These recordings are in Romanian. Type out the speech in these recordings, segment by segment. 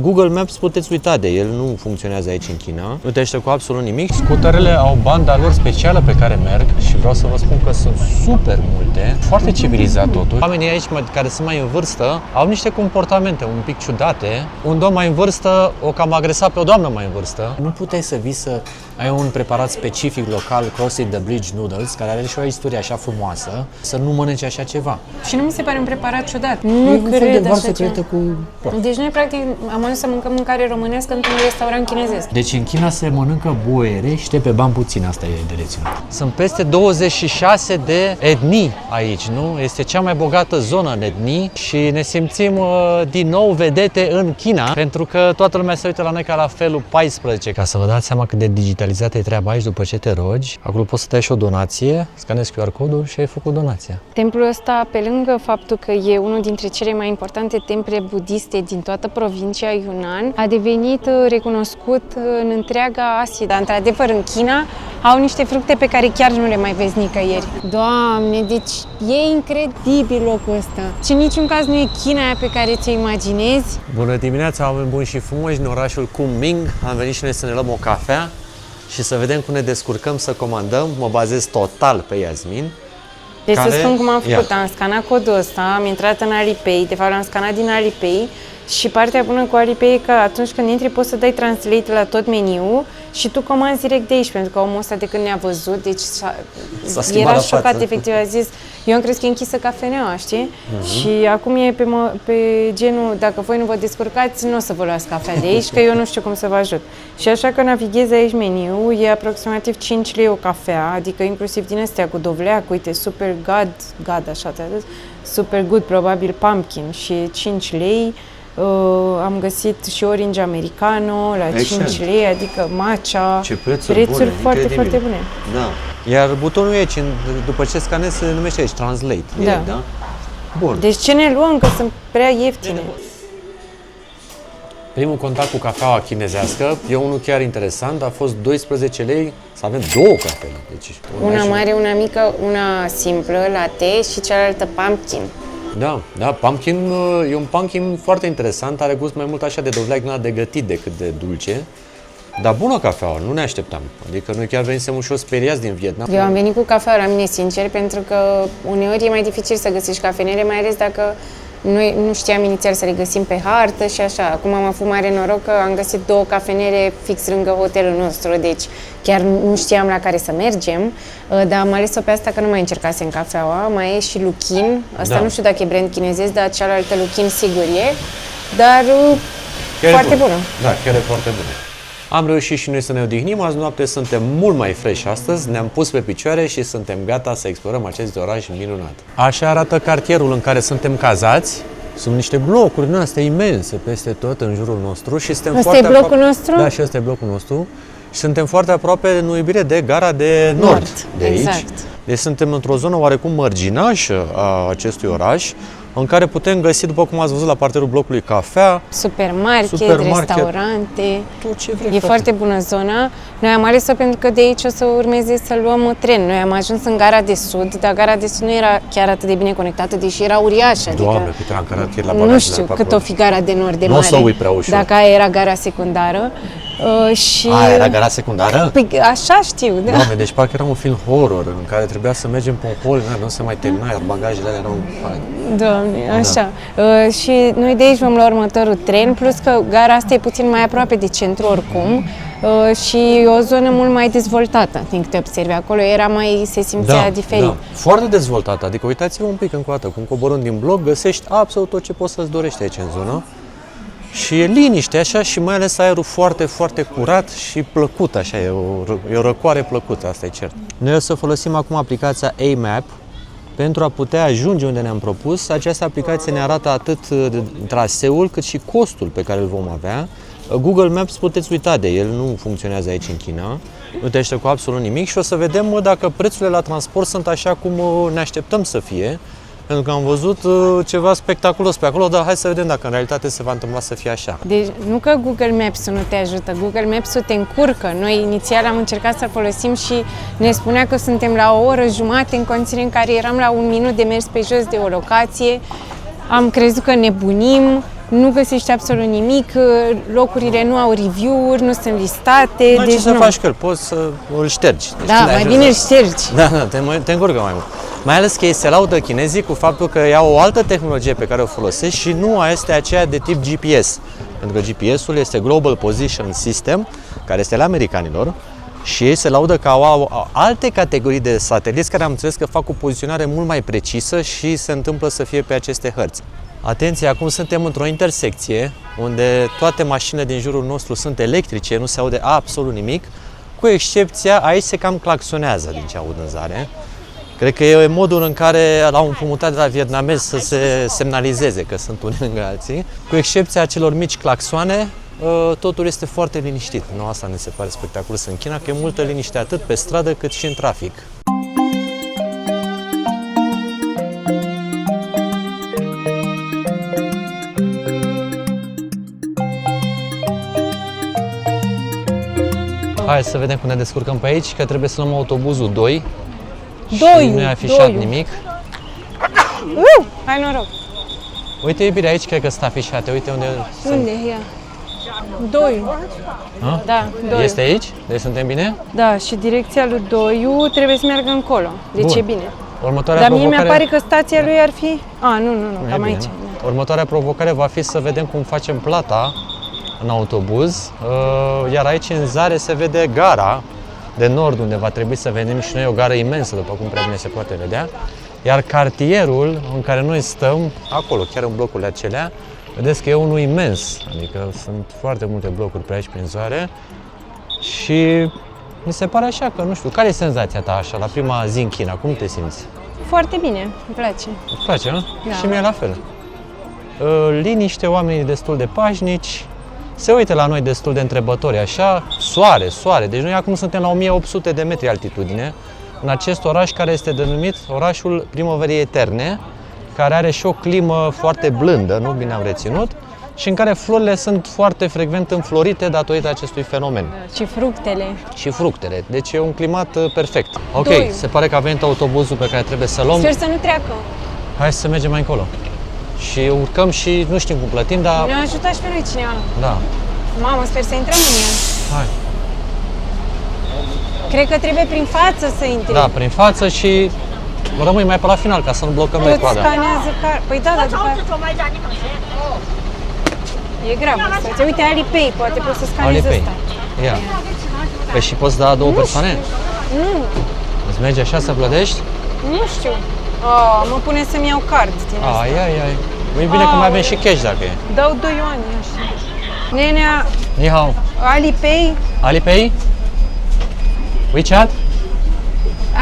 Google Maps puteți uita de el, nu funcționează aici în China. Nu te cu absolut nimic. Scuterele au banda lor specială pe care merg și vreau să vă spun că sunt super multe, foarte civilizat totuși. Oamenii aici care sunt mai în vârstă au niște comportamente un pic ciudate. Un domn mai în vârstă o cam agresat pe o doamnă mai în vârstă. Nu puteai să vii să ai un preparat specific local, Crossing the Bridge Noodles, care are și o istorie așa frumoasă, să nu mănânci așa ceva. Și nu mi se pare un preparat ciudat. Nu cred așa ceva. Cu porc. Deci noi practic am ajuns să mâncăm mâncare românească într-un restaurant chinezesc. Deci în China se mănâncă boiere și pe bani puțin, asta e de reținut. Sunt peste 26 de etnii aici, nu? Este cea mai bogată zonă în etnii și ne simțim din nou vedete în China, pentru că toată lumea se uită la noi ca la felul 14. Ca să vă dați seama cât de digitalizată e treaba aici, după ce te rogi, acolo poți să dai și o donație, scanezi QR codul și ai făcut donația. Templul ăsta, pe lângă faptul că e unul dintre cele mai importante temple budiste din toată provincia Yunnan, a devenit recunoscut în întreaga Asia. Dar, într-adevăr, în China au niște fructe pe care chiar nu le mai vezi nicăieri. Doamne, deci e incredibil locul ăsta. Și în niciun caz nu e China aia pe care ți-o imaginezi. Bună dimineața, oameni buni și frumoși, în orașul Kunming. Am venit și noi să ne luăm o cafea și să vedem cum ne descurcăm să comandăm. Mă bazez total pe Iasmin. Deci să spun cum am făcut. Am scanat codul ăsta, am intrat în Alipay, de fapt l-am scanat din Alipay. Și partea bună cu Alipay e că atunci când intri poți să dai translate la tot meniul și tu comanzi direct de aici, pentru că omul ăsta de când ne-a văzut, deci era șocat, efectiv, a zis, eu am crezut că e închisă cafeneaua, știi? Și acum e pe genul, dacă voi nu vă descurcați, nu o să vă luați cafea de aici, că eu nu știu cum să vă ajut. Și așa că navighezi aici meniul, e aproximativ 5 lei o cafea, adică inclusiv din astea cu dovleac, uite, super gad, așa, super good, probabil pumpkin și 5 lei. Am găsit și orange americano la 5 lei, adică matcha. Ce prețuri bune, foarte, incredibil. foarte bune. Da. Iar butonul aici, după ce scanezi, se numește aici Translate. Da. Bun. Deci ce ne luăm, că sunt prea ieftine. Primul contact cu cafeaua chinezească e unul chiar interesant, a fost 12 lei să avem două cafele. Deci, una mare, una mică, una simplă, latte și cealaltă pumpkin. Da, pumpkin e un pumpkin foarte interesant, are gust mai mult așa de dovleac, de gătit decât de dulce. Dar bună cafeaua, nu ne așteptam. Adică noi chiar venisem ușor speriați din Vietnam. Eu am venit cu cafea la mine, sincer, pentru că uneori e mai dificil să găsești cafenele, mai ales dacă noi nu știam inițial să le găsim pe hartă și așa. Acum am avut mare noroc că am găsit două cafenele fix lângă hotelul nostru, deci chiar nu știam la care să mergem, dar am ales-o pe asta că nu mai încercasem cafeaua. Mai e și Luckin, asta nu știu dacă e brand chinezesc, dar cealaltă Luckin sigur e, dar foarte bună. Da, chiar e foarte bună. Am reușit și noi să ne odihnim, azi noapte suntem mult mai fresh astăzi, ne-am pus pe picioare și suntem gata să explorăm acest oraș minunat. Așa arată cartierul în care suntem cazați. Sunt niște blocuri din astea imense peste tot în jurul nostru și suntem foarte aproape. Asta e blocul nostru? Da, și ăsta e blocul nostru. Și suntem foarte aproape, în iubire, de gara de nord de aici. Exact. Deci suntem într-o zonă oarecum mărginașă a acestui oraș, în care putem găsi, după cum ați văzut la parterul blocului, cafea, supermarket, restaurante. Tot ce vrei, foarte bună zona. Noi am ales-o pentru că de aici o să urmeze să luăm tren. Noi am ajuns în gara de sud, dar gara de sud nu era chiar atât de bine conectată, deși era uriașă. Doamne, cât era cartier la bagaj. Nu știu cât o fi gara de nord de mare. Nu o să uit prea ușor. Dacă aia era gara secundară. Și... era gara secundară? Păi așa știu, da. Doamne, deci parcă era un film horror în care trebuia să mergem pe un hol, nu se mai termina, iar bagajele alea erau... Doamne, așa. Și noi de aici vom lua următorul tren, plus că gara asta e puțin mai aproape de centru oricum și o zonă mult mai dezvoltată, din câte observi. Acolo era mai, se simțea diferit. Da. Foarte dezvoltată, adică uitați-vă un pic încă o dată, cum coborând din bloc, găsești absolut tot ce poți să-ți dorești aici în zonă. Și e liniște așa și mai ales aerul foarte, foarte curat și plăcut așa, e o răcoare plăcută, asta e cert. Noi o să folosim acum aplicația A-Map pentru a putea ajunge unde ne-am propus. Această aplicație ne arată atât traseul cât și costul pe care îl vom avea. Google Maps puteți uita de el, nu funcționează aici în China, nu te cu absolut nimic și o să vedem dacă prețurile la transport sunt așa cum ne așteptăm să fie. Pentru că am văzut ceva spectaculos pe acolo, dar hai să vedem dacă în realitate se va întâmpla să fie așa. Deci nu că Google Maps-ul nu te ajută, Google Maps-ul te încurcă. Noi inițial am încercat să-l folosim și ne spunea că suntem la o oră jumate în condiții în care eram la 1 minut de mers pe jos de o locație. Am crezut că nebunim nu găsești absolut nimic, locurile nu au review-uri, nu sunt listate, Dar deci ce să nu. faci cu el? Poți să îl ștergi. Deci Da, când mai ajungi bine la- îl ștergi. Da, te încurcă mai mult. Mai ales că ei se laudă chinezii cu faptul că iau o altă tehnologie pe care o folosesc și nu este aceea de tip GPS. Pentru că GPS-ul este Global Position System, care este la americanilor, și ei se laudă că au alte categorii de sateliți care am înțeles că fac o poziționare mult mai precisă și se întâmplă să fie pe aceste hărți. Atenție, acum suntem într-o intersecție unde toate mașinile din jurul nostru sunt electrice, nu se aude absolut nimic, cu excepția, aici se cam claxonează din ce aud în zare. Cred că e modul în care l-au împrumutat de la vietnamezi să se semnalizeze că sunt unii lângă alții. Cu excepția celor mici claxoane, totul este foarte liniștit. Nu, asta ne se pare spectaculos în China, că e multă liniște atât pe stradă cât și în trafic. Hai să vedem cum ne descurcăm pe aici, că trebuie să luăm autobuzul 2. Și nu e afișat nimic. Hai noroc! Uite, iubire, aici cred că sunt afișate. Uite unde sunt. Unde? Ia. 2. Ha? Da, 2. Este aici? Deci suntem bine? Da, și direcția lui Doiu trebuie să meargă încolo. Deci Bun. e bine. Următoarea Dar mie provocare... mi-apare că stația lui ar fi... Nu, Nu, e cam bine. aici. Următoarea provocare va fi să vedem cum facem plata în autobuz. Iar aici în zare se vede gara de nord, unde va trebui să vedem și noi o gară imensă, după cum prea bine se poate vedea. Iar cartierul în care noi stăm, acolo, chiar în blocurile acelea, vedeți că e unul imens, adică sunt foarte multe blocuri pe aici prin zoare și mi se pare așa că, nu știu, care e senzația ta așa, la prima zi în China, cum te simți? Foarte bine, îmi place. Îți place, nu? Da. Și mie la fel. Liniște, oamenii destul de pașnici, se uită la noi destul de întrebători, așa, soare, deci noi acum suntem la 1800 de metri altitudine, în acest oraș care este denumit orașul primăverii eterne, care are și o climă foarte blândă, nu bine am reținut, și în care florile sunt foarte frecvent înflorite datorită acestui fenomen. Și fructele. Și fructele, deci e un climat perfect. Ok, Doi. se pare că a venit autobuzul pe care trebuie să luăm. Sper să nu treacă. Hai să mergem mai încolo. Și urcăm și nu știm cum plătim, dar Ne-a ajutat și pe noi cineva. da, Mamă, sper să intrăm în el. hai. Cred că trebuie prin față să intri. Da, prin față și rămâi mai pe la final ca să nu blocăm noi Tot coada. scanează Păi da, dar după aia... E grav asta. Uite, Alipay, poate poți să scanezi Alipay. ăsta. Ia. Păi și poți da două persoane? Nu, Îți merge așa să plătești? nu știu. Mă pune să-mi iau card din asta. Ai. E bine că mai avem și cash dacă e. Dau 2 ani, așa. Nenea, Ni hao. Alipay, Alipay? WeChat?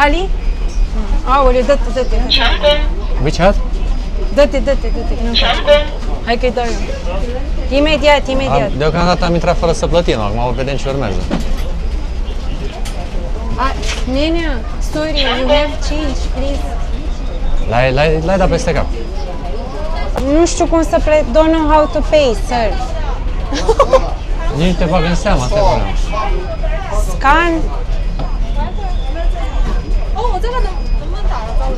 Ali? Aoleu, dă-te. WeChat? Dă-te, că nu faci. Hai că-i dau eu. Imediat. Deocamdată am intrat fără să plătim, acum vedem ce urmează. Nenea, sorry, you have change, please. L-ai dat peste cap. Nu știu cum să don't know how to pay, sir. Nici nu te bag în seama, asta e problema. Scan.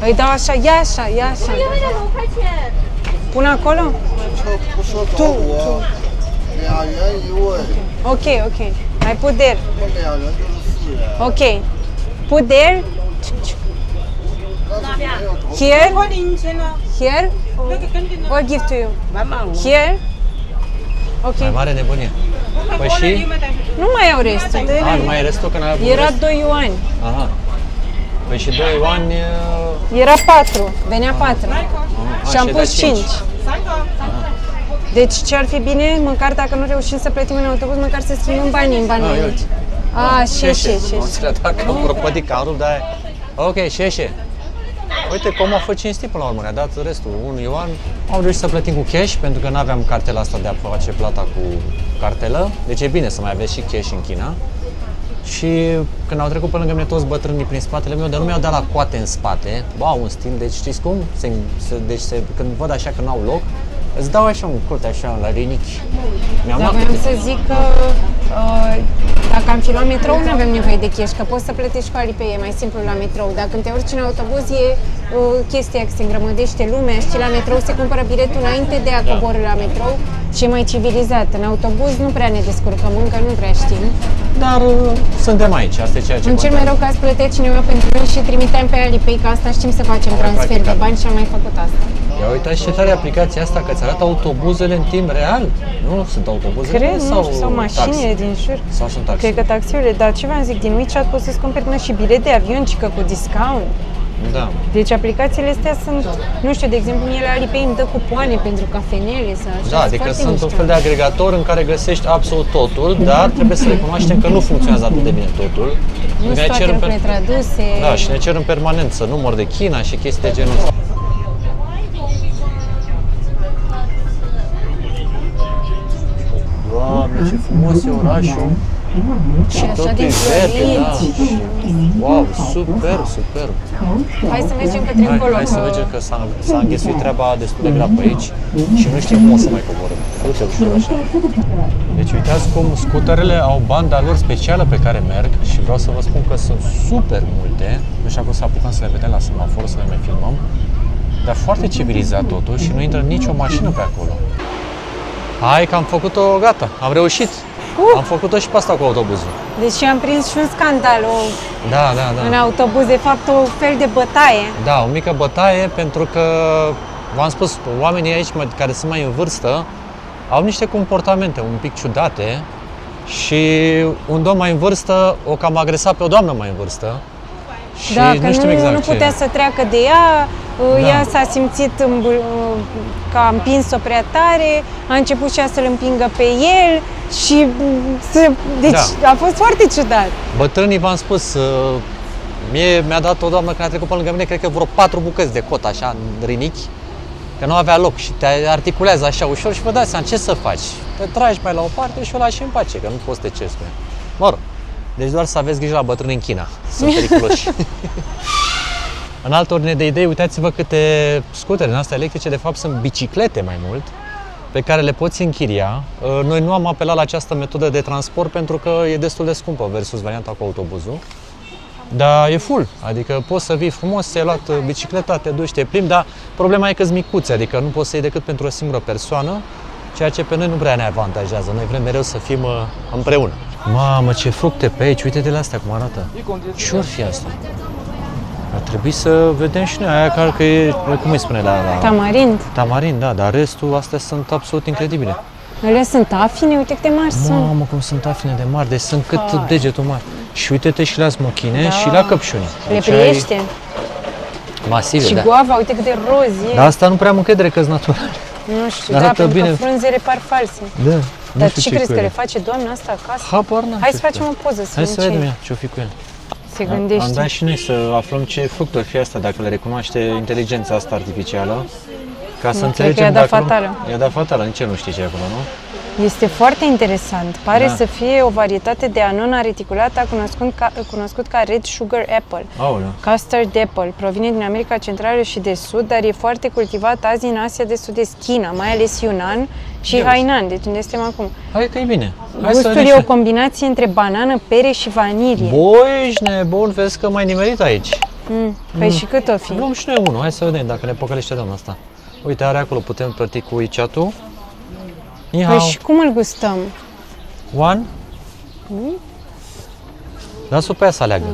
Îi dau așa, ia așa. Pun acolo? 不说找我，2元一位， Ok. I put there. 2人就是4人。 Ok. Put there. 没有头 Here. 快领钱了， Here. 那个跟进了， Or give to you. 蛮忙了。 Here. Ok. Mai mare nebunie. Păi și? Nu mai au restul. Nu mai e restul că n-ai avut Era rest? 2 yuani. Aha. Păi și 2 ani... Era 4. Venea 4. Și am pus 5. 3个， Deci ce ar fi bine, măcar dacă nu reușim să plătim în autobuz, măcar să schimbăm banii în banii mici. Și. Dacă am prăpădit carul, dar... Ok, și. Uite cum a fost cinstit până la urmă, ne-a dat restul, 1 yuan. Am reușit să plătim cu cash, pentru că nu aveam cartela asta de a face plata cu cartelă. Deci e bine să mai aveți și cash în China. Și când au trecut pe lângă mine toți bătrânii prin spatele meu, dar nu mi-au dat la coate în spate, au un stil, deci știți cum? Când văd așa că n-au loc, îți dau așa un cot așa la rinichi. Mi-am Dar luat voiam câte- să zic că Dacă am fi luat metrou, nu avem nevoie de cash, că poți să plătești cu Alipay, e mai simplu la metrou. Dar când te urci în autobuz e chestia că se îngrămădește lumea, știi, la metrou se cumpără biletul înainte de a coborî la metrou și e mai civilizat. În autobuz nu prea ne descurcăm, încă nu prea știm. Dar suntem aici, asta e ceea ce În cel mai rău caz plătea cineva pentru noi și trimiteam pe Alipay, că asta știm să facem transfer de bani și am mai făcut asta. Ia uitați ce tare aplicația asta, că îți arată autobuzele în timp real. Nu sunt autobuzele Cred, sau nu știu, sau mașinile taxi? din jur. Sau sunt taxi? Cred că taxiurile, dar ce v-am zic, din WeChat poți să-ți cumperi până și bilet de avion, cică cu discount. Da. Deci aplicațiile astea sunt, nu știu, de exemplu, mie la Alipay îmi dă cupoane pentru cafenele sau așa. Da, adică foarte sunt mișto. un fel de agregator în care găsești absolut totul, dar trebuie să recunoaștem că nu funcționează atât de bine totul. Nu Ne sunt toate cer în lucrurile traduse. Da, și ne cer în permanență număr de China și chestii de genul ăsta. Doamne, ce frumos e orașul! Și așa Totul de e verde, florit. da. Wow, super, super! Hai să mergem către încolo. Hai să vedem că s-a înghesuit treaba destul de grea pe aici și nu știm cum o să mai coborâm. Uite ușor așa. Deci uitați cum scuterele au banda lor specială pe care merg și vreau să vă spun că sunt super multe. Nu știu acum să apucăm să le vedem la semafor, să le mai filmăm. Dar foarte civilizat totul și nu intră nicio mașină pe acolo. Hai că am făcut-o, gata, am reușit. Am făcut-o și pe asta cu autobuzul. Deci am prins și un scandal Da, da, în da. autobuz, de fapt o fel de bătaie. Da, o mică bătaie pentru că, v-am spus, oamenii aici care sunt mai în vârstă au niște comportamente un pic ciudate și un domn mai în vârstă o cam agresat pe o doamnă mai în vârstă. Și Da, că nu știm exact nu ce. putea să treacă de ea, Da. ea s-a simțit că a împins-o prea tare, a început și ea să-l împingă pe el și deci a fost foarte ciudat. Bătrânii, v-am spus, mie mi-a dat o doamnă care a trecut pe lângă mine, cred că vreo 4 bucăți de cot așa în rinichi, că nu avea loc și te articulează așa ușor și vă dați seama ce să faci. Te tragi mai la o parte și o lași în pace, că nu poți să te ceri cu ea. Mă rog, deci doar să aveți grijă la bătrâni în China, sunt periculoși. În altă ordine de idei, uitați-vă câte scutere din astea electrice, de fapt sunt biciclete mai mult, pe care le poți închiria. Noi nu am apelat la această metodă de transport pentru că e destul de scumpă versus varianta cu autobuzul. Dar e full, adică poți să vii frumos, ți-ai luat bicicleta, te duci, te plimbi, dar problema e că-s micuțe, adică nu poți să iei decât pentru o singură persoană, ceea ce pe noi nu prea ne avantajează, noi vrem mereu să fim împreună. Mamă, ce fructe pe aici, uite-te la astea cum arată. Ce-or fi asta? Ar trebui să vedem și noi aia care e, cum îi spune la Tamarind. tamarind, da, dar restul astea sunt absolut incredibile. Ele sunt afine, uite cât de mari sunt. Mamă, cum sunt afine de mari, deci sunt cât degetul mare. Și uite-te și la smochine și la căpșuni. Le Deci priește. Masive, Și da. guava, uite cât de roz e. Dar asta nu prea am încredere că-s natural. Nu știu, Arată da, pentru bine. că frunzele par false. Da. Dar ce crezi că le face doamna asta acasă? Habar n-am Hai ce să facem o poză, să Hai să vedem vedem ce ea ce-o fi cu el. se Am dat gândește. și noi să aflăm ce fructe ar fi asta, dacă le recunoaște inteligența asta artificială. Ca să cred înțelegem că i-a dat dacă fatală. Nu, i-a dat fatală, nici el nu știe ce e acolo, nu? Este foarte interesant. Pare Da. să fie o varietate de anon reticulata cunoscut ca Red Sugar Apple. Aoleu. Custard apple provine din America Centrală și de Sud, dar e foarte cultivat azi în Asia de Sud-Est, China, mai ales Yunnan și Ia Hainan, deci unde suntem acum. Hai că e bine. Hai să Gustul vedem e o și- combinație între banană, pere și vanilie. Băi, ești nebun, vezi că m-ai nimerit aici. Păi și cât o fi? Luăm și noi unul, hai să vedem dacă ne păcălește doamna asta. Uite, are acolo, putem plăti cu WeChat-ul. Ni Păi hao. și cum îl gustăm? One. Lasă-o pe ea să aleagă.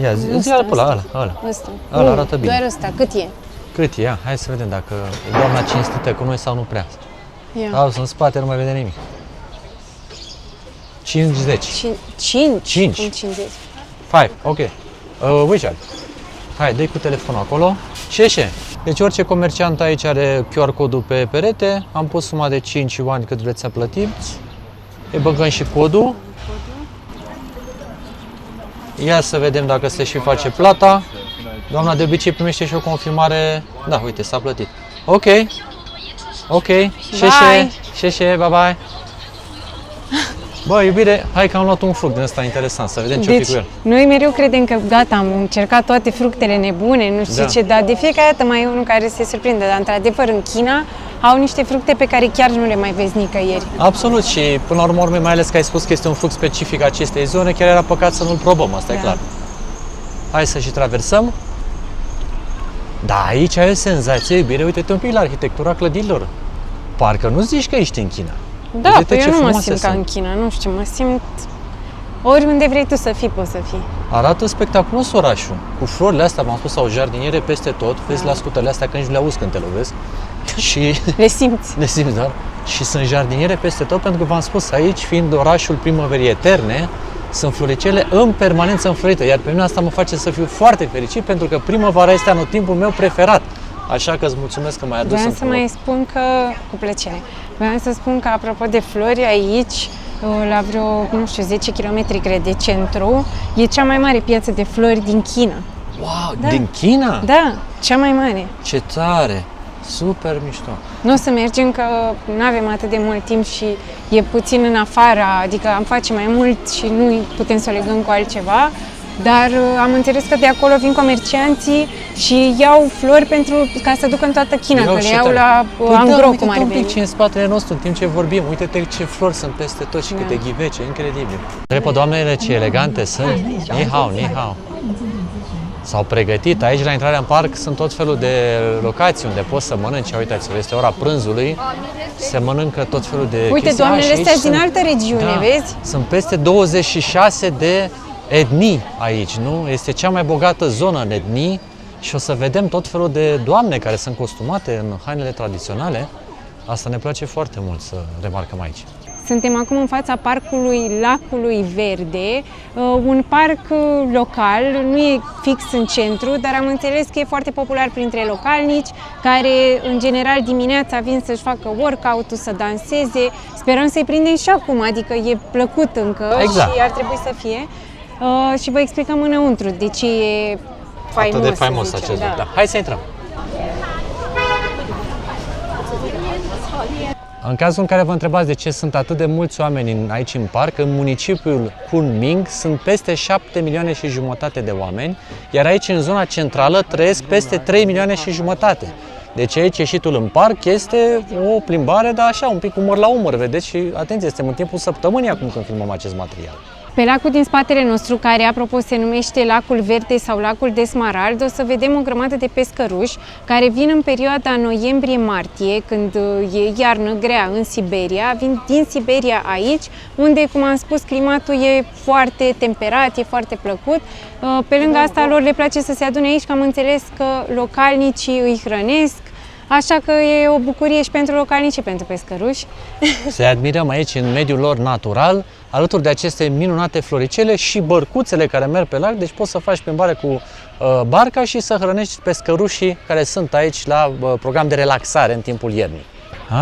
Ia, zi-l pe ăla. Ăsta. Ăla arată bine. Doar ăsta, cât e? Cât e? Ia, hai să vedem dacă e doamna cinstită cu noi sau nu prea. Ia. Au, în spate, nu mai vede nimic. 50. 5? Cinci. 50. 5, ok. WeChat. Hai, dă-i cu telefonul acolo. Ce? Deci orice comerciant aici are QR codul pe perete. Am pus suma de 5 yuan cât vreți să plătiți. Îi băgăm și codul. Ia să vedem dacă se și face plata. Doamna de obicei primește și o confirmare. Da, uite, s-a plătit. Ok. Șeșe, bye bye. Bă, iubire, hai că am luat un fruct din ăsta interesant, să vedem ce-o fi Deci, cu el. noi mereu credem că gata, am încercat toate fructele nebune, nu știu Da. ce, dar de fiecare dată mai e unul care se surprinde. Dar într-adevăr, în China, au niște fructe pe care chiar nu le mai vezi nicăieri. Absolut și până la urmă, mai ales că ai spus că este un fruct specific acestei zone, chiar era păcat să nu-l probăm, asta e clar. Hai să și traversăm. Da, aici ai o senzație, iubire, uite-te un pic la arhitectura clădirilor. Parcă nu zici că ești în China. Da, Uite-te păi ce eu nu mă frumoase simt ca sunt. în China, nu știu, mă simt oriunde vrei tu să fii, poți să fii. Arată spectaculos orașul, cu florile astea, v-am spus, au jardiniere peste tot, vezi la scutele astea că nici nu le auzi când te lovesc. Și Le simți. le simți, da? Și sunt jardiniere peste tot, pentru că v-am spus, aici, fiind orașul primăverii eterne, sunt floricele în permanență înflorite, iar pe mine asta mă face să fiu foarte fericit, pentru că primăvara este anotimpul meu preferat. Așa că îți mulțumesc că m-ai adus Vreau în să mai spun că, cu plăcere, vreau să spun că, apropo de flori, aici, la vreo, nu știu, 10 km, cred, de centru, e cea mai mare piață de flori din China. Wow, din China? Da, cea mai mare. Ce tare! Super mișto! Nu o să mergem că nu avem atât de mult timp și e puțin în afara, adică am face mai mult și nu putem să o legăm cu altceva, dar am înțeles că de acolo vin comercianții și iau flori pentru ca să ducă în toată China, că le iau la angro, cum ar un pic veni. și în spatele nostru, în timp ce vorbim, uite-te ce flori sunt peste tot și câte ghivece, incredibil. Repă, doamnele, ce elegante sunt! Ni hao, ni hao! S-au pregătit, aici la intrarea în parc sunt tot felul de locații unde poți să mănânci, uitați-vă, este ora prânzului, se mănâncă tot felul de Uite, chestii. doamnele și aici astea din sunt- altă regiune, vezi? Sunt peste 26 de etnii aici, nu? Este cea mai bogată zonă în etnii și o să vedem tot felul de doamne care sunt costumate în hainele tradiționale. Asta ne place foarte mult să remarcăm aici. Suntem acum în fața parcului Lacului Verde, un parc local, nu e fix în centru, dar am înțeles că e foarte popular printre localnici, care în general dimineața vin să-și facă workout-ul, să danseze. Sperăm să-i prindem și acum, adică e plăcut încă Exact. și ar trebui să fie. Și vă explicăm înăuntru de ce e faimos. Atât de să faimos zicem, acest loc. Da. Hai să intrăm! În cazul în care vă întrebați de ce sunt atât de mulți oameni aici în parc, în municipiul Kunming sunt peste 7 milioane și jumătate de oameni, iar aici în zona centrală trăiesc peste 3 milioane și jumătate. Deci aici ieșitul în parc este o plimbare, dar așa, un pic umăr la umăr, vedeți? Și atenție, suntem în timpul săptămânii acum când filmăm acest material. Pe lacul din spatele nostru, care apropo se numește Lacul Verde sau Lacul de Smarald, o să vedem o grămadă de pescăruși care vin în perioada noiembrie-martie, când e iarnă grea în Siberia, vin din Siberia aici, unde, cum am spus, climatul e foarte temperat, e foarte plăcut. Pe lângă asta, lor le place să se adune aici, că am înțeles că localnicii îi hrănesc, așa că e o bucurie și pentru localnici și pentru pescăruși. Să admirăm aici în mediul lor natural, alături de aceste minunate floricele și bărcuțele care merg pe lac, deci poți să faci plimbare cu barca și să hrănești pescărușii care sunt aici la program de relaxare în timpul iernii.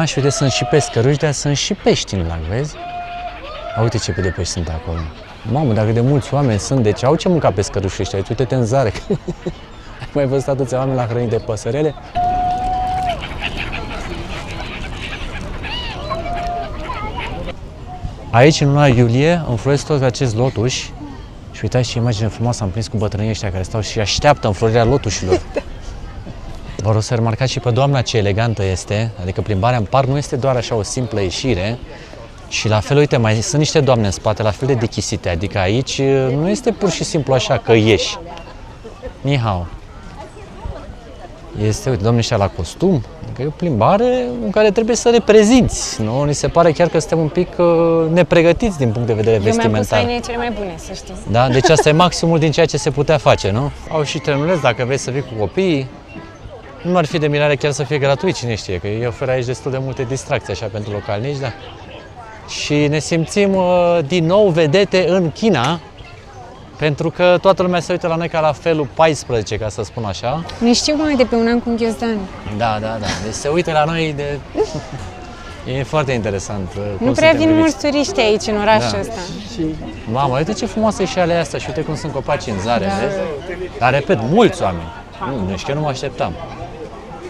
A, și uite, sunt și pescăruși, dar sunt și pești în lac, vezi? A, uite ce de pești sunt acolo. Mamă, dacă de mulți oameni sunt, deci au ce mânca pescărușii ăștia, uite-te în zare. Ai mai văzut atâția oameni la hrănit de păsărele? Aici, în luna iulie, înfloresc tot acest lotuș și uitați ce imagine frumoasă am prins cu bătrânii ăștia care stau și așteaptă înflorirea lotușilor. Vă rog să remarcați și pe doamna ce elegantă este, adică plimbarea în parc nu este doar așa o simplă ieșire și la fel, uite, mai sunt niște doamne în spate, la fel de dechisite, adică aici nu este pur și simplu așa că ieși. Ni hao. Este, uite, domnul ăștia la costum, adică e o plimbare în care trebuie să reprezinți, nu? Ni se pare chiar că suntem un pic nepregătiți din punct de vedere Eu mi-am pus vestimentar. hainele cele mai bune, să știi. Da? Deci asta e maximul din ceea ce se putea face, nu? Au și trenuleți dacă vrei să vii cu copiii. Nu ar fi de mirare chiar să fie gratuit, cine știe, că ei oferă aici destul de multe distracții așa pentru localnici, da? Și ne simțim din nou vedete în China, pentru că toată lumea se uită la noi ca la felul 14, ca să spun așa. Ne știu mai de pe un an cu Ghiozdan. Da, da, da. Deci se uită la noi de... E foarte interesant. Nu prea vin mulți turiști aici în orașul ăsta. Mamă, uite ce frumoasă e și alea asta și uite cum sunt copaci în zare, vezi? Dar, repet, mulți oameni. Nu știu, eu nu mă așteptam.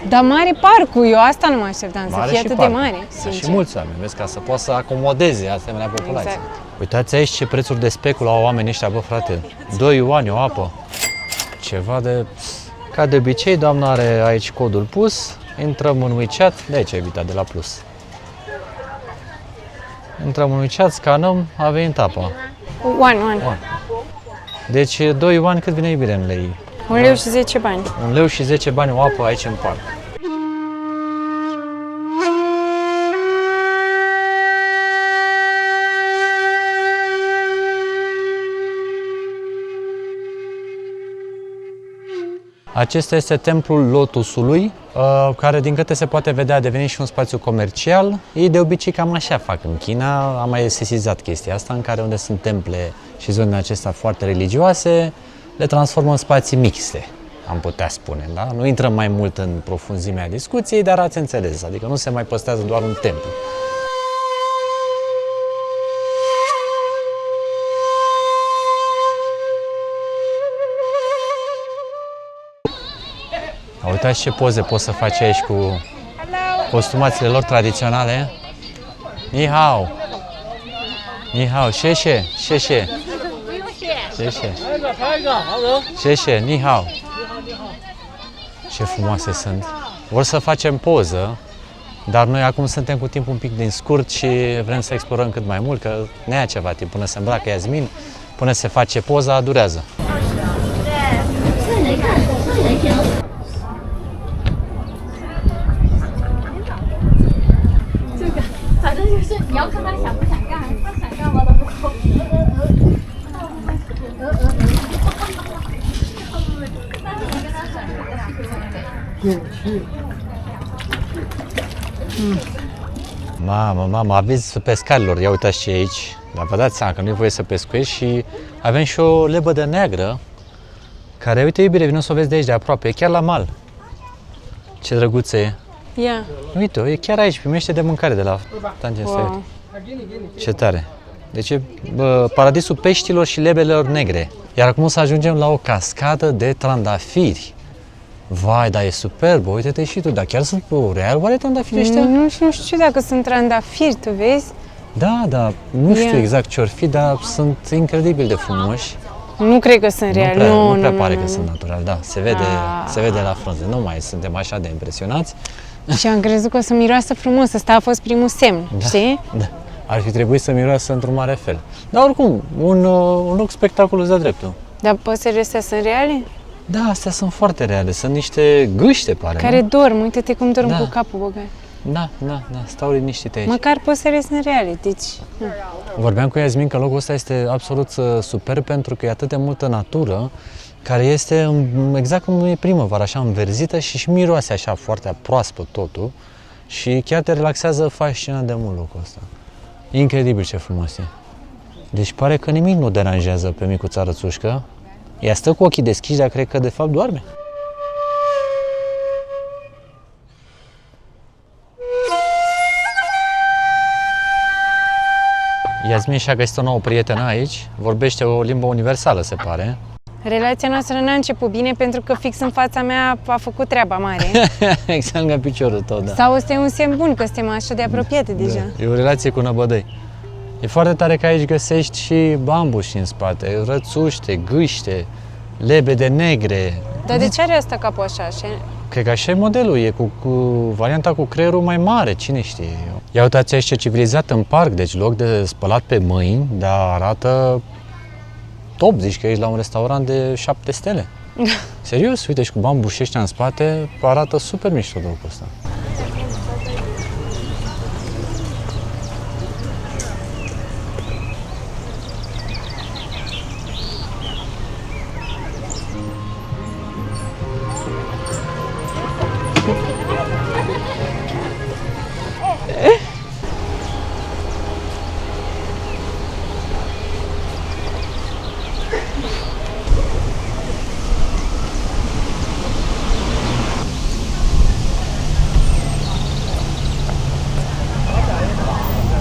Dar mare parcul, eu asta nu mă așteptam, să fie și atât parc. de mare, Dar și sincer. mulți oameni, vezi, ca să poată să acomodeze asemenea populație. Exact. Uitați aici ce prețuri de specul au oamenii ăștia, bă, frate. 2 yuani o apă. Ceva de... Ca de obicei, doamna are aici codul pus Intrăm în WeChat, de aici ai evitat de la plus. Intrăm în WeChat, scanăm, a venit apa. One. Deci 2 yuan cât vine iubire în lei? 1 leu și 10 bani. 1 leu și 10 bani o apă aici în parc. Acesta este templul Lotusului, care din câte se poate vedea a devenit și un spațiu comercial. Ei de obicei cam așa fac în China, am mai sesizat chestia asta, în care unde sunt temple și zonele acestea foarte religioase, le transformă în spații mixte, am putea spune. Da? Nu intrăm mai mult în profunzimea discuției, dar ați înțeles, adică nu se mai păstrează doar un templu. Uitați ce poze poți să faci aici cu costumațiile lor tradiționale. Ni hao. Ni hao, xie xie. Xie, ni hao. Ce frumoase sunt. Vor să facem poză, dar noi acum suntem cu timpul un pic din scurt și vrem să explorăm cât mai mult, că ne ia ceva timp până se îmbracă Iasmin, până se face poza, durează. Mamă, aveți pescarilor, ia uitați ce e aici. Dar vă dați seama că nu e voie să pescuiești și avem și o lebădă neagră care, uite iubire, vino să o vezi de aici, de aproape, e chiar la mal. Ce drăguță e. Ia. Uite, e chiar aici, primește de mâncare de la tangența. Wow. Ce tare. Deci e paradisul peștilor și lebelelor negre. Iar acum o să ajungem la o cascadă de trandafiri. Vai, dar e superbă, uite-te și tu, dar chiar sunt real oare trandafiri ăștia? Nu știu dacă sunt trandafiri, tu vezi? Da, nu știu exact ce or fi, dar sunt incredibil de frumoși. Nu cred că sunt reali, nu prea pare că sunt naturali, da, se vede la frunze, nu mai suntem așa de impresionați. Și am crezut că o să miroasă frumos, ăsta a fost primul semn, știi? Da, ar fi trebuit să miroasă într-un mare fel. Dar oricum, un loc spectaculos de-a dreptul. Dar păsările astea sunt reale? Da, astea sunt foarte reale, sunt niște gâște, pare. Care dorm, uite-te cum dorm Da. cu capul băgat. Da, stau liniștite aici. Măcar păsările sunt reale, deci... Vorbeam cu Iasmin că locul ăsta este absolut superb pentru că e atât de multă natură care este exact cum e primăvara, așa înverzită și miroase așa foarte proaspăt totul și chiar te relaxează fascinant de mult locul ăsta. Incredibil ce frumos e. Deci pare că nimic nu deranjează pe micuța rățușcă. Ea stă cu ochii deschiși, dar cred că de fapt doarme. Iasmin și-a găsit o nouă prietenă aici, vorbește o limbă universală, se pare. Relația noastră n-a început bine pentru că fix în fața mea a făcut treaba mare. Exact ca piciorul tău, da. Sau ăsta e un semn bun că suntem așa de apropiate deja. E o relație cu năbădăi. E foarte tare că aici găsești și bambuși în spate, rățuște, gâște, lebede negre. Dar de ce are asta capul așa? Cred că așa e modelul, e cu varianta cu creierul mai mare, cine știe. Ia uitați aici ce civilizat în parc, deci loc de spălat pe mâini, dar arată top, zici că ești la un restaurant de 7 stele. Serios, uite și cu bambușii ăștia în spate, arată super mișto locul ăsta.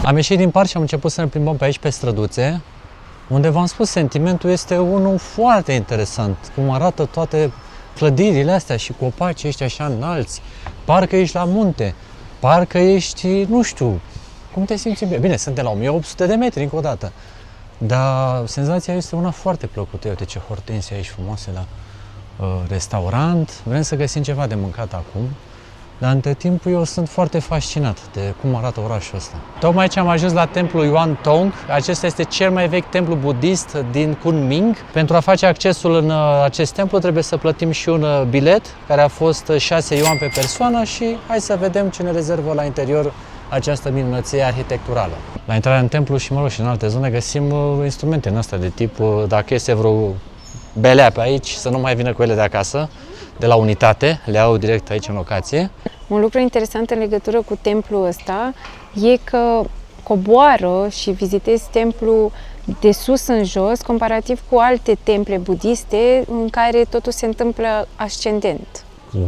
Am ieșit din parc și am început să ne plimbăm pe aici, pe străduțe, unde v-am spus, sentimentul este unul foarte interesant, cum arată toate clădirile astea și copacii ăștia așa înalți, parcă ești la munte, parcă ești, nu știu, cum te simți bine? Bine, suntem la 1800 de metri încă o dată, dar senzația este una foarte plăcută. Uite ce hortensia aici frumoase la restaurant, vrem să găsim ceva de mâncat acum. Dar între timp eu sunt foarte fascinat de cum arată orașul ăsta. Tocmai ce am ajuns la templul Yuan Tong, acesta este cel mai vechi templu budist din Kunming. Pentru a face accesul în acest templu trebuie să plătim și un bilet, care a fost 6 yuan pe persoană și hai să vedem ce ne rezervă la interior această minunăție arhitecturală. La intrarea în templu și, mă rog, și în alte zone găsim instrumente în astea de tip, dacă este vreo belea pe aici, să nu mai vină cu ele de acasă, de la unitate, le au direct aici în locație. Un lucru interesant în legătură cu templul ăsta e că coboară și vizitezi templul de sus în jos, comparativ cu alte temple budiste în care totul se întâmplă ascendent.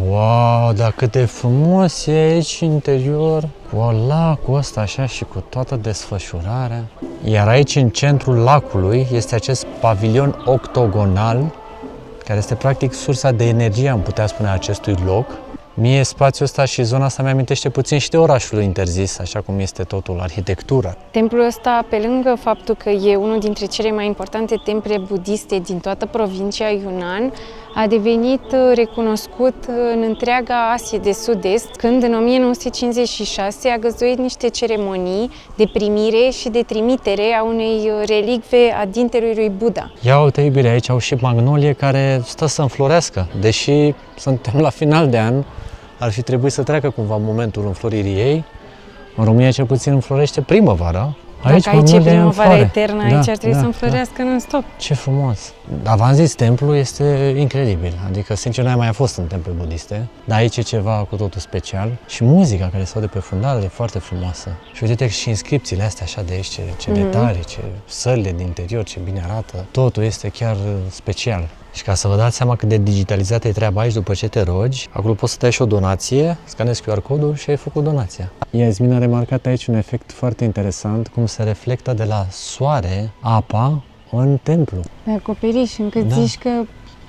Wow, dar cât de frumos e aici interior, cu lacul ăsta așa și cu toată desfășurarea. Iar aici, în centrul lacului, este acest pavilion octogonal, care este practic sursa de energie, am putea spune, a acestui loc. Mie spațiul ăsta și zona asta mi-amintește puțin și de orașul interzis, așa cum este totul, arhitectura. Templul ăsta, pe lângă faptul că e unul dintre cele mai importante temple budiste din toată provincia Yunnan, a devenit recunoscut în întreaga Asie de Sud-Est, când în 1956 a găzduit niște ceremonii de primire și de trimitere a unei relicve a dintelui lui Buddha. Ia uite, iubire, aici au și magnolie care stă să înflorească, deși suntem la final de an, ar fi trebuit să treacă cumva momentul înfloririi ei. În România cel puțin înflorește primăvara. Dacă aici e primăvara eternă, aici ar trebui să înflorească non-stop. Ce frumos! Dar v-am zis, templul este incredibil. Adică, sincer, n-am mai fost în temple budiste, dar aici e ceva cu totul special. Și muzica care se aude pe fundal e foarte frumoasă. Și uite și inscripțiile astea așa de aici, ce detalii, ce sălile din interior, ce bine arată. Totul este chiar special. Și ca să vă dați seama cât de digitalizată e treaba aici, după ce te rogi, acolo poți să dai și o donație, scanezi QR codul și ai făcut donația. Iasmin a remarcat aici un efect foarte interesant, cum se reflectă de la soare apa în templu. Pe acoperiș, încât zici că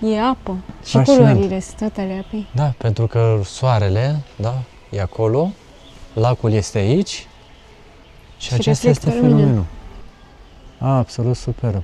e apă. Și Fascinant. culorile sunt tot ale apei. Da, pentru că soarele, da, e acolo, lacul este aici și acesta este fenomenul. Absolut superb.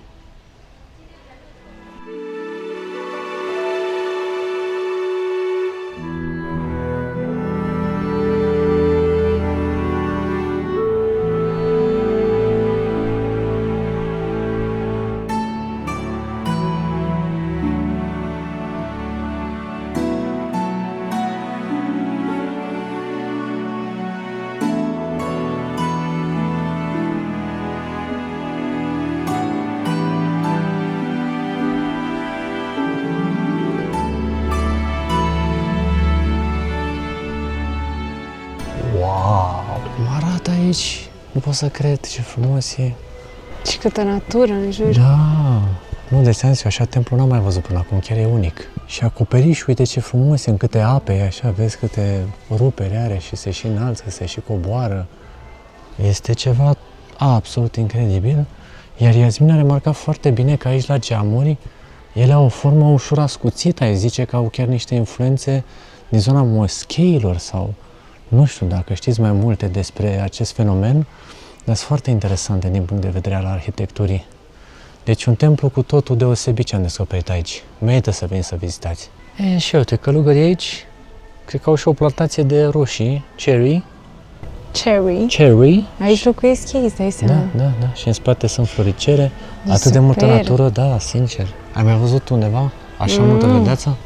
Aici, nu pot să cred ce frumos e. Și câtă natură în jur. Da, nu, de sens, eu așa templu n-am mai văzut până acum, chiar e unic. Și acoperișul, uite ce frumos e, în câte ape e, așa, vezi câte ruperi are și se și înalță, se și coboară. Este ceva absolut incredibil. Iar Iasmin a remarcat foarte bine că aici la geamuri ele au o formă ușor ascuțită, ai zice că au chiar niște influențe din zona moscheilor sau... Nu știu dacă știți mai multe despre acest fenomen, dar sunt foarte interesante din punct de vedere al arhitecturii. Deci un templu cu totul deosebit ce am descoperit aici. Merită să veniți să vizitați. E, și uite, călugării aici, cred că au și o plantație de roșii, cherry. Cherry. Aici locuiesc ei, îți dai seama. Da. Și în spate sunt floricere. Atât de multă natură, da, sincer. Ai mai văzut undeva așa multă verdeață?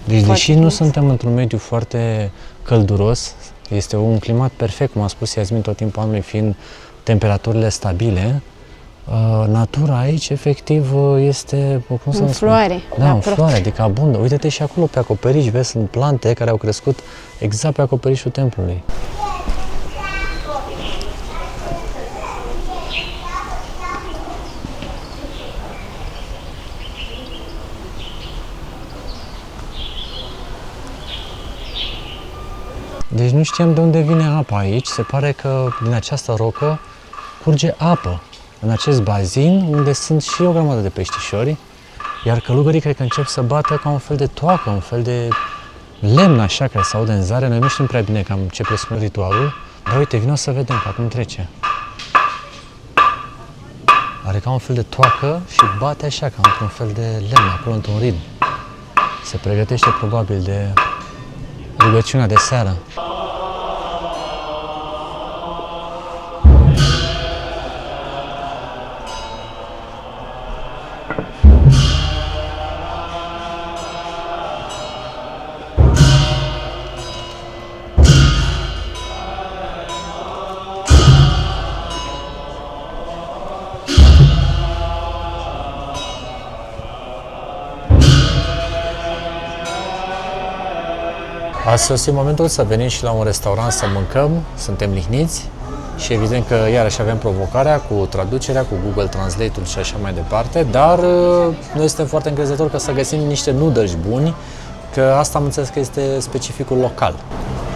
Deci, deși nu suntem într-un mediu foarte călduros, este un climat perfect, cum a spus Iasmin, tot timpul anului fiind temperaturile stabile, natura aici efectiv este, cum să în floare. Da, în floare, adică abundă. Uite-te și acolo pe acoperiș, vezi, sunt plante care au crescut exact pe acoperișul templului. Deci nu știam de unde vine apa aici, se pare că din această rocă curge apă în acest bazin unde sunt și o grămadă de peștișori, iar călugării cred că încep să bată ca un fel de toacă, un fel de lemn așa care se aude în zare. Noi nu știm prea bine cam ce presupune ritualul, dar uite, vino să vedem că acum trece. Are ca un fel de toacă și bate așa ca într-un fel de lemn acolo într-un ritm. Se pregătește probabil de Rugăciunea de seară. A sosit momentul să venim și la un restaurant să mâncăm, suntem lihniți și evident că iarăși avem provocarea cu traducerea, cu Google Translate-ul și așa mai departe, dar noi suntem foarte încrezători că să găsim niște noodles buni, că asta am înțeles că este specificul local.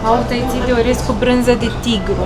Au tăiții de orez cu brânză de tigru.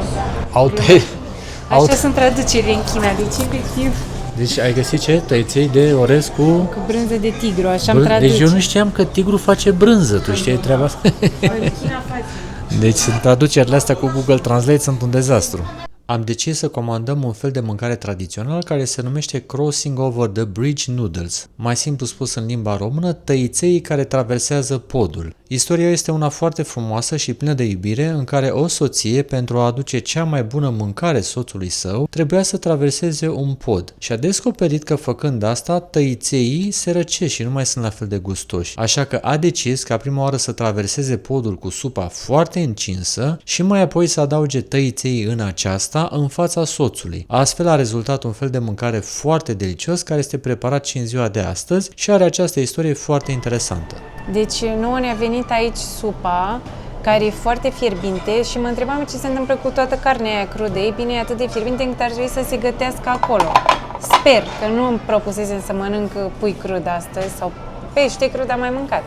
Așa sunt traducerile în China, deci efectiv Deci ai găsit ce? Tăiței de orez cu brânză de tigru, așa am tradus. Deci eu nu știam că tigru face brânză, tu știi treaba asta? În China face. Deci traducerile astea cu Google Translate sunt un dezastru. Am decis să comandăm un fel de mâncare tradițional care se numește Crossing Over the Bridge Noodles. Mai simplu spus în limba română, tăiței care traversează podul. Istoria este una foarte frumoasă și plină de iubire, în care o soție, pentru a aduce cea mai bună mâncare soțului său, trebuia să traverseze un pod și a descoperit că făcând asta, tăiței se răcesc și nu mai sunt la fel de gustoși. Așa că a decis ca prima oară să traverseze podul cu supa foarte încinsă și mai apoi să adauge tăiței în aceasta în fața soțului. Astfel a rezultat un fel de mâncare foarte delicios care este preparat și în ziua de astăzi și are această istorie foarte interesantă. Deci nouă ne-a venit aici supa, care e foarte fierbinte și mă întrebam ce se întâmplă cu toată carnea aia crudă. Ei bine, e atât de fierbinte încât ar trebui să se gătească acolo. Sper că nu îmi propusesem să mănânc pui crud astăzi sau pește crud am mai mâncat.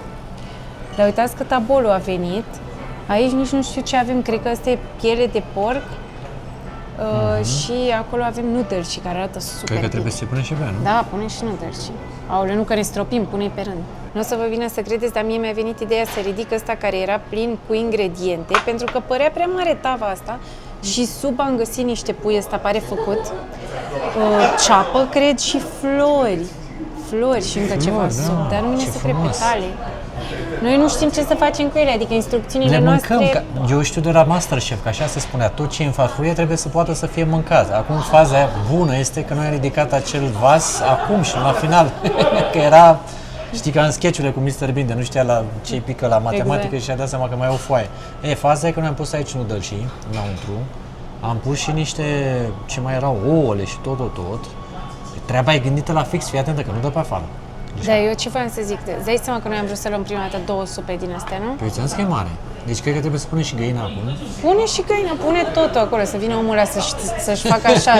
Dar uitați că tabolul a venit. Aici nici nu știu ce avem, cred că asta e piele de porc. Și acolo avem noodles care arată super Cred că trebuie bine. să-i punem și pe ea, nu? Da, pune și noodles. Aoleu, nu că ne stropim, pune pe rând. Nu o să vă vină să credeți, dar mie mi-a venit ideea să ridic ăsta care era plin cu ingrediente, pentru că părea prea mare tava asta și sub am găsit niște pui, ăsta pare făcut, ceapă, cred, și flori. Flori și încă ceva sub, dar nu vine să cred petale. Noi nu știm ce să facem cu ele, adică instrucțiunile Le noastre... mâncăm, eu știu de la Masterchef, că așa se spunea, tot ce e în farfurie trebuie să poată să fie mâncat. Acum faza bună este că noi am ridicat acel vas acum și la final, că era, știi, ca în sketch-urile cu Mr. Bean, de nu știa la ce-i pică la matematică și și-a dat seama că mai e o foaie. Faza e că noi am pus aici noodle-și înăuntru, am pus și niște, ce mai erau, ouăle și tot. Treaba e gândită la fix, fii atentă că nu dă pe afară. Da, eu ce voiam să zic? Îți dai seama că noi am vrut să luăm prima dată 2 supe din astea, nu? Păi ți-am zis că e mare. Deci cred că trebuie să punem și găina acum. Pune și găina, pune totul acolo, să vină omul ăla să-și facă așa.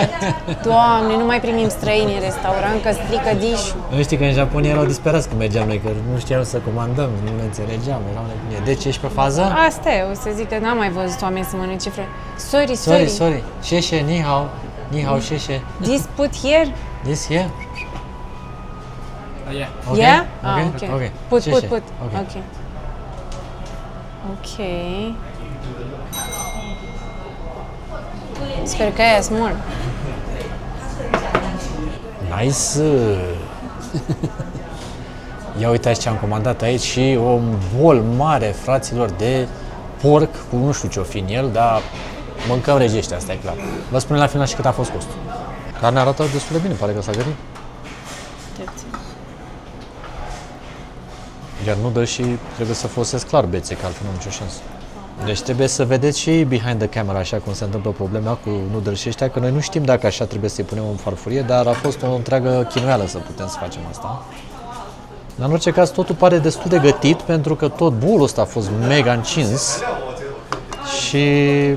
Doamne, nu mai primim străini în restaurant, că strică dish-ul. Nu știi că în Japonia erau disperați când mergeam noi, că nu știam să comandăm, nu ne înțelegeam, erau nebunie. Deci ești pe fază? Asta e, o să zic că n-am mai văzut oameni să mănânce fre. Sorry. Sorry. Sheshe, ni hao, sheshe. This put here? This here? Yeah. Okay. Yeah? Okay. Ah, Okay. Put. Sheshe. Okay. Ok. Sper că aia small. Nice! Ia uitați ce am comandat aici și un bol mare, fraților, de porc cu nu știu ce-o fi în el, dar mâncăm regește, asta e clar. Vă spune la final și cât a fost costul. Carnea arată destul de bine, pare că s-a gătit. Iar nu dă și trebuie să folosesc clar bețe, că altfel nu am nicio șansă. Deci trebuie să vedeți și behind the camera, așa cum se întâmplă problema cu noodles și ăștia, că noi nu știm dacă așa trebuie să-i punem în farfurie, dar a fost o întreagă chinuială să putem să facem asta. Dar în orice caz totul pare destul de gătit, pentru că tot bolul ăsta a fost mega încins și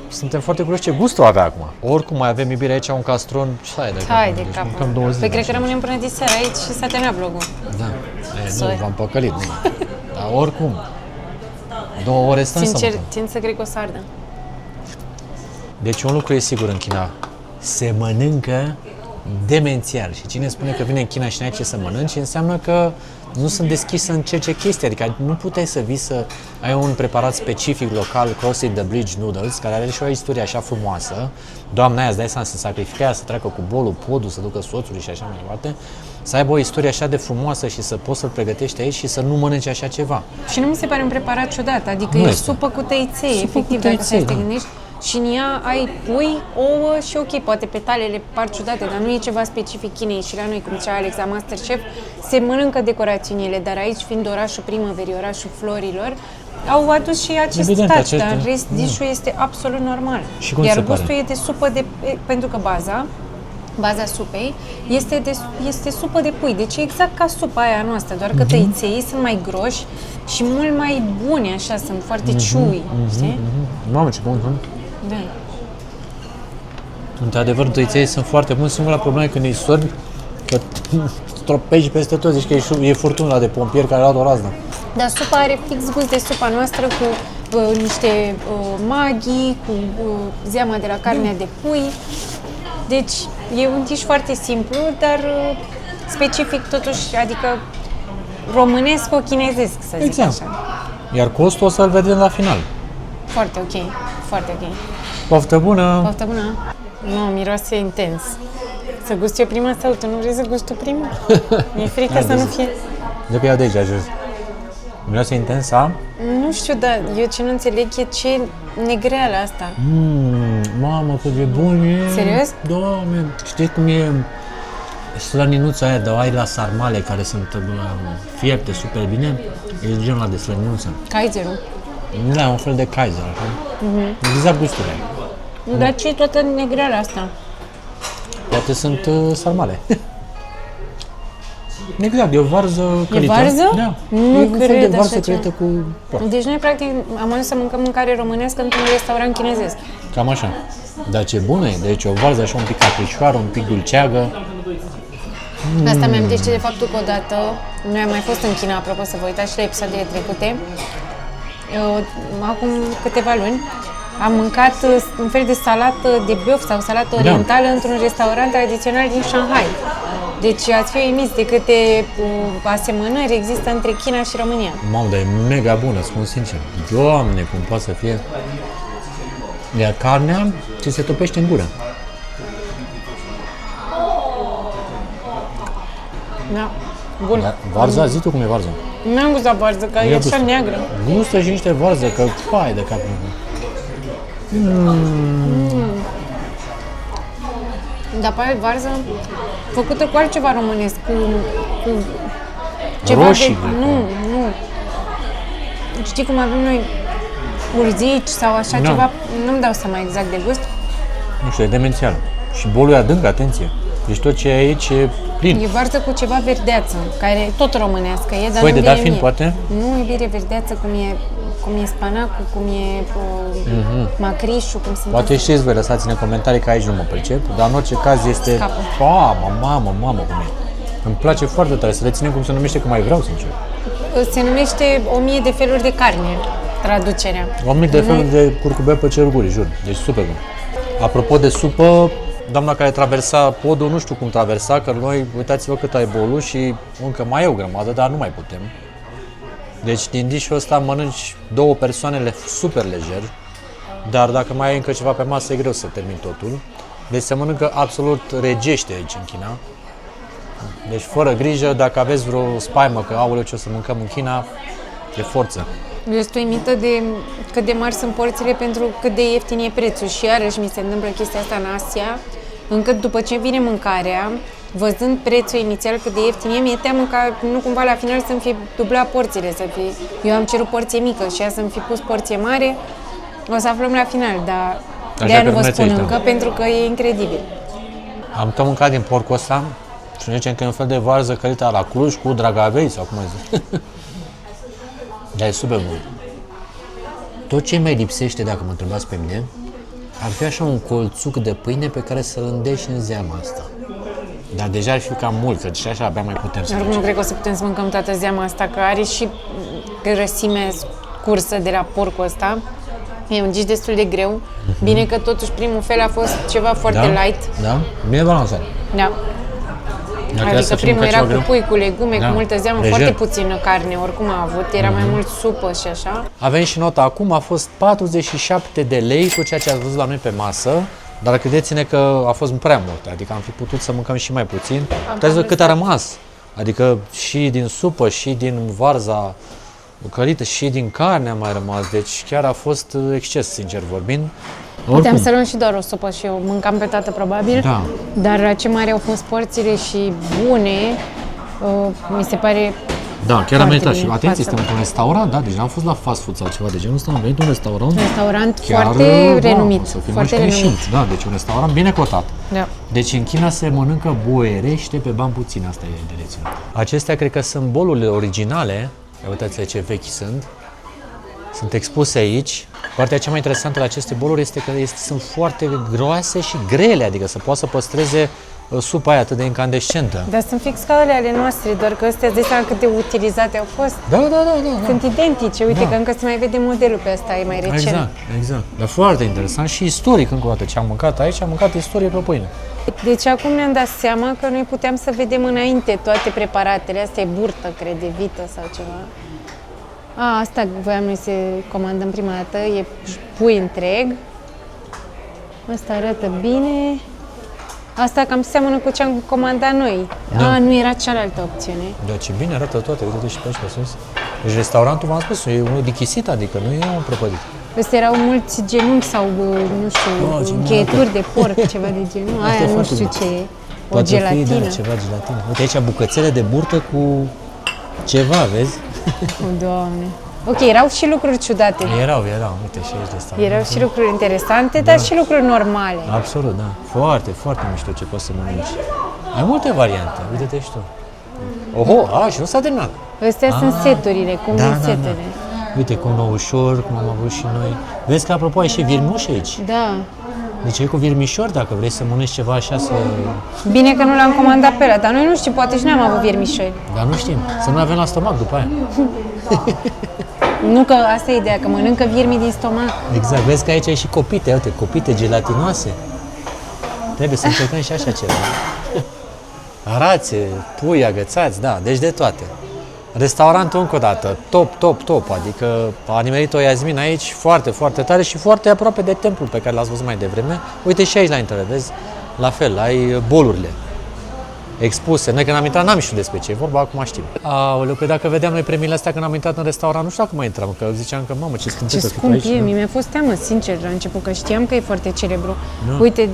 suntem foarte curioși ce gust o avea acum. Oricum mai avem iubire aici un castron, Hai de cap. Mâncăm 2 zile. Păi cred că rămânem până diseară aici și s-a terminat vlogul. Da, nu v-am păcălit, nu. Dar oricum, 2 ore stăm să Sincer, mâncăm. țin să cred că o să ardă. Deci un lucru e sigur în China, se mănâncă demențial și cine spune că vine în China și n-ai ce să mănânci, înseamnă că nu sunt deschis să încerce chestii, adică nu puteai să vii să ai un preparat specific local, Crossing the Bridge Noodles, care are și o istorie așa frumoasă. Doamna aia, îți dai seama, să sacrifica, să treacă cu bolul, podul, să ducă soțului și așa mai departe, să aibă o istorie așa de frumoasă și să poți să-l pregătești aici și să nu mănânci așa ceva. Și nu mi se pare un preparat ciudat, adică Nu e este. supă cu tăiței, Supă efectiv, cu dacă tăiței, stai să te da. gândești. Și în ea ai pui, ouă și ok, poate petalele par ciudate, dar nu e ceva specific Chinei. Și la noi, cum zicea Alex la Masterchef, se mănâncă decorațiunile, dar aici, fiind orașul primăverii, orașul florilor, au adus și acest Evident, touch, acest- dar în rest, da. dish-ul este absolut normal. Și cum Iar se pare? gustul e de supă pentru că baza supei este supă de pui, deci e exact ca supa aia noastră, doar că tăiței sunt mai groși și mult mai bune, așa, sunt foarte chewy, știi? Mamă, ce bun, sunt. Da. Într-adevăr, tăiței sunt foarte buni, singura problemă e când îi sorbi, că stropești peste tot, zici că e furtuna de pompieri care a luat o raznă. Dar supa are fix gust de supa noastră cu niște maghi, cu zeama de la carnea de pui. Deci e un dish foarte simplu, dar specific totuși, adică românesc-o-chinezesc, să zic Exact. așa. Iar costul o să-l vedem la final. Foarte ok, foarte ok. Poftă bună! Poftă bună! Nu, miroase intens. Să gust eu prima sau tu nu vrei să gust tu prima? Mi-e frică să nu fie... De pe ea de aici, jos. Miroase intens, a? Nu știu, dar eu ce nu înțeleg e ce negreală asta. Mamă, cât de bun e! Serios? Doamne! Știi cum e slăninuța aia de ai la sarmale care sunt fiepte super bine? E genul ăla de slăninuță. Kaiserul. Nu e un fel de Kaiser, așa? Exact gusturile. Dar ce e toată negreala asta? Poate sunt sarmale. Exact, e o varză călită. varză? Da. Nu e un fel cred de așa varză ceva. călită cu porc. Deci noi, practic, am ajuns să mâncăm mâncare românească într-un restaurant chinezesc. Cam așa. Dar ce bună e, deci o varză așa un pic aprișoară, un pic dulceagă. Asta mi-am amintește de faptul că odată, noi am mai fost în China, apropo, să vă uitați și la episoadele trecute, acum câteva luni, am mâncat un fel de salată de băf sau salată orientală într-un restaurant tradițional din Shanghai. Deci ați fi uimiți de câte asemănări există între China și România. Mamă, dar e mega bună, spun sincer. Doamne, cum poate să fie. Iar carnea ți se topește în gură. Da, bun. Dar varza, zi tu cum e varza. N-am gustat varză, că e așa neagră. Gustă și niște varză, că fai de cap. Dar pe varză făcută cu altceva românesc, cu ceva Roșii, de... cred că. Nu. Știi cum avem noi urzici sau așa Da. ceva? Nu-mi dau seama exact de gust. Nu știu, e demențial. Și bolul e adânc, atenție. Deci tot ce e aici e plin. E varză cu ceva verdeață, care e tot românească e, dar Foi nu de vine dafin, mie. poate? Nu, iubire verdeață, cum e spanacul, cum e macrișul, cum sunt Poate știți voi, lăsați-ne în comentarii că aici nu mă pricep, dar în orice caz este... Scapă. Mamă, cum e. Îmi place foarte tare să reținem cum se numește, că mai vreau, sincer. Se numește 1000 de feluri de carne, traducerea. 1000 de feluri de curcubeu pe cerul gurii, jur. Deci super bun. Apropo de supă, doamna care traversa podul, nu știu cum traversa, că noi, uitați-vă cât ai bolul și încă mai e o grămadă, dar nu mai putem. Deci din dish-ul ăsta mănânci 2 persoane super lejer, dar dacă mai ai încă ceva pe masă e greu să termin totul. Deci se mănâncă absolut regește aici în China. Deci fără grijă, dacă aveți vreo spaimă că aoleu ce o să mâncăm în China, e forță. Eu sunt uimită de cât de mari sunt porțile pentru cât de ieftin e prețul și iarăși mi se întâmplă chestia asta în Asia, încât după ce vine mâncarea, văzând prețul inițial cât de ieftin e, mi-e teamă ca nu cumva la final să-mi fi dublat porțiile, să fie... Eu am cerut porție mică și ea să-mi fi pus porție mare, o să aflăm la final, dar Așa de-aia că nu vă rămâneți spun aici, încă, da. pentru că e incredibil. Am tot mâncat din porcul ăsta și ne zicem că e un fel de varză călită la Cluj cu dragavei sau cum ai zis. Dar e super bun. Tot ce mai lipsește, dacă mă întrebați pe mine, ar fi așa un colțuc de pâine pe care să-l îndeși în zeama asta. Dar deja ar fi cam mult, că și așa abia mai putem să Dar nu facem. cred că o să putem să mâncăm toată zeama asta, că are și grăsime cursă de la porcul ăsta. E un dish destul de greu. Bine că totuși primul fel a fost ceva foarte light. Da? Bine balansat. Da. trebuit Adică să fim primul mâncat era ceva cu greu. pui, cu legume, Da. cu multă zeamă, Lejer. foarte puțină carne, oricum a avut, era mai mult supă și așa. Avem și nota acum, a fost 47 de lei tot ceea ce ați văzut la noi pe masă, dar credeți-ne că a fost prea mult, adică am fi putut să mâncăm și mai puțin. Puteți să cât a rămas, adică și din supă, și din varza călită, și din carne a mai rămas, deci chiar a fost exces, sincer vorbind. Puteam să luăm și doar o supă și eu mâncam pe toată probabil, Da. dar ce mari au fost porțiile și bune, mi se pare. Da, chiar a Foarte meritat și bine, atenție, față. suntem într-un restaurant, da, deci n-am fost la fast food sau ceva de genul ăsta, am venit un restaurant Restaurant chiar, foarte da, renumit, să fim foarte și renumit. greșiți, da, deci un restaurant bine cotat. Da. Deci în China se mănâncă boierește pe bani puțini, asta e de reținut. Acestea cred că sunt bolurile originale, uitați-le ce vechi sunt expuse aici. Partea cea mai interesantă la aceste boluri este că sunt foarte groase și grele, adică să poată să păstreze supa aia atât de incandescentă. Dar sunt fix ca ale noastre, doar că astea îți dai seama cât de utilizate au fost. Da. Sunt identice, uite Da. că încă se mai vede modelul pe ăsta, e mai recent. Exact. Dar foarte interesant și istoric încă o dată. Ce am mâncat aici, am mâncat istorie pe pâine. Deci acum ne-am dat seama că noi puteam să vedem înainte toate preparatele. Asta e burtă, cred, de vită sau ceva. Asta voiam noi să comandăm prima dată, e pui întreg. Asta arată bine. Asta cam seamănă cu ce am comandat noi. Da. Nu era cealaltă opțiune. Da, ce bine arată toate, uite și pe aici pe sus. Deci restaurantul, v-am spus, e unul dichisit, adică nu e un prăpădit. Astea erau mulți genunchi sau, nu știu, ce încheieturi de porc, ceva de genul. Asta e Aia nu foarte știu bun. ce e. O Poate fi, gelatină. da, ceva gelatină. Uite aici bucățele de burtă cu ceva, vezi? O, Doamne. Ok, erau și lucruri ciudate. Erau, uite și aici restaurant. Erau și lucruri interesante, dar și lucruri normale. Absolut, da. Foarte, foarte mișto ce poți să mănânci. Ai multe variante, uite-te și tu. Oho, și nu s-a terminat. Astea sunt seturile, cum vin setele. Uite, cu noușor, cum am avut și noi. Vezi că, apropo, ai și virmuși aici. Da. Deci e cu virmișori, dacă vrei să mănânci ceva așa, să... Bine că nu l-am comandat pe ăla, dar noi nu știu, poate și noi am avut viermișori. Dar nu știm, să nu avem la stomac după aia. Nu că asta e ideea, că mănâncă viermii din stomac. Exact, vezi că aici ai și copite, uite, copite gelatinoase. Trebuie să încercăm și așa ceva. Rațe, pui agățați, da, deci de toate. Restaurantul încă o dată, top, adică a nimerit-o Iasmin aici foarte, foarte tare și foarte aproape de templul pe care l-ați văzut mai devreme. Uite și aici la intrare, vezi, la fel, ai bolurile expuse. Noi când am intrat n-am știut despre ce e vorba, acum știm. Aoleu, că dacă vedeam noi premiile astea când am intrat în restaurant, nu știu dacă mai intram, că ziceam că mamă, ce scântec Ce să fie scump aici. e, da? mie mi-a fost teamă, sincer, la început, că știam că e foarte celebru. Uite,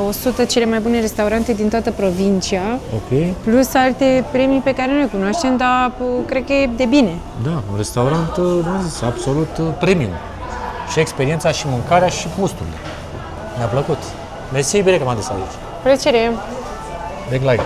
100 cele mai bune restaurante din toată provincia, Ok, plus alte premii pe care nu le cunoaștem, dar cred că e de bine. da, un restaurant, cum zis, absolut premium. Și experiența, și mâncarea, și gusturile. Mi-a plăcut. Mersi, bine că m-am dus aici. Plăcere! Big like.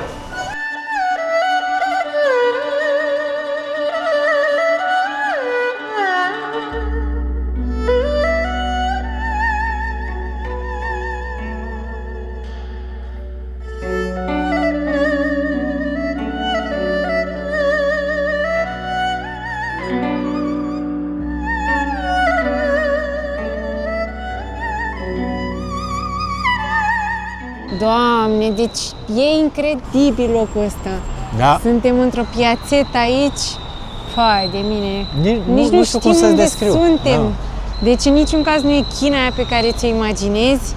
Doamne, deci e incredibil locul ăsta. Da. Suntem într-o piațetă aici, fai de mine. Nici nu știu cum să-ți unde descriu. suntem. Da. Deci în niciun caz nu e China aia pe care ți-o imaginezi.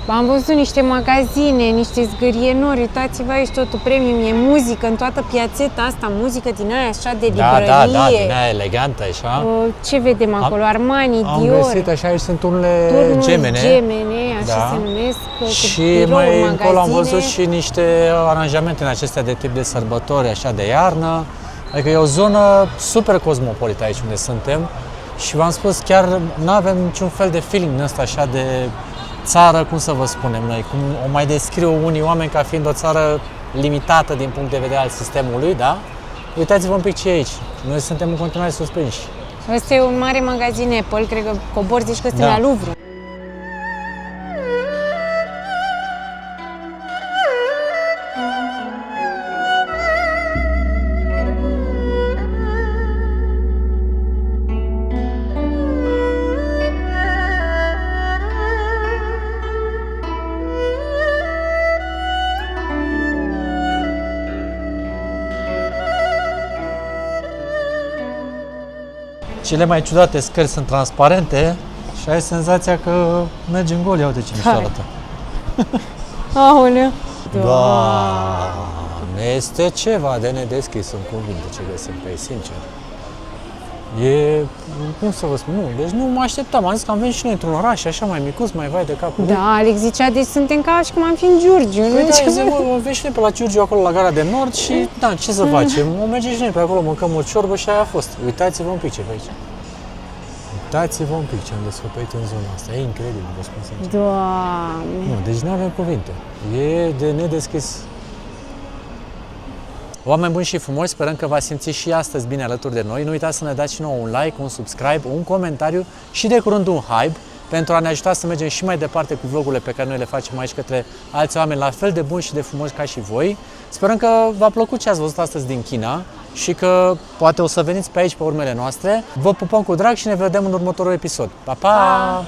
Am văzut niște magazine, niște zgârienori, uitați-vă aici totul premium, e muzică în toată piațeta asta, muzică din aia așa de librărie. Da, din aia elegantă, așa. Ce vedem acolo? Armani, Am Dior, găsit așa, aici sunt unele turnuri gemene. așa Da. se numesc, cu Și birouri, mai încolo am magazine. văzut și niște aranjamente în acestea de tip de sărbători, așa de iarnă. Adică e o zonă super cosmopolită aici unde suntem. Și v-am spus, chiar nu avem niciun fel de feeling din ăsta așa de țară, cum să vă spunem noi, cum o mai descriu unii oameni ca fiind o țară limitată din punct de vedere al sistemului, da? Uitați-vă un pic ce e aici. Noi suntem în continuare surprinși. Ăsta e un mare magazin Apple, cred că cobor zici că suntem Da. la Louvre. Cele mai ciudate scări sunt transparente și ai senzația că mergi în gol. Ia uite ce mișto Hai. arată. Aoleu! Doamne, este ceva de nedeschis în cuvinte ce găsim pe ei, sincer. E, cum să vă spun, nu, deci nu mă așteptam, am zis că am venit și noi într-un oraș așa mai micuț, mai vai de capul. Da, Alex zicea, deci suntem ca și cum am fi în Giurgiu. Păi da, zic, mă, veni și noi pe la Giurgiu, acolo la gara de nord și, da, ce să facem? O mergem și noi pe acolo, mâncăm o ciorbă și aia a fost. Uitați-vă un pic ce pe aici. Uitați-vă un pic ce am descoperit în zona asta, e incredibil, vă spun sincer. Doamne! Nu, deci nu avem cuvinte. E de nedeschis. Oameni buni și frumoși, sperăm că v-ați simțit și astăzi bine alături de noi. Nu uitați să ne dați și nouă un like, un subscribe, un comentariu și de curând un hype pentru a ne ajuta să mergem și mai departe cu vlogurile pe care noi le facem aici către alți oameni la fel de buni și de frumoși ca și voi. Sperăm că v-a plăcut ce ați văzut astăzi din China și că poate o să veniți pe aici pe urmele noastre. Vă pupăm cu drag și ne vedem în următorul episod. Pa, pa!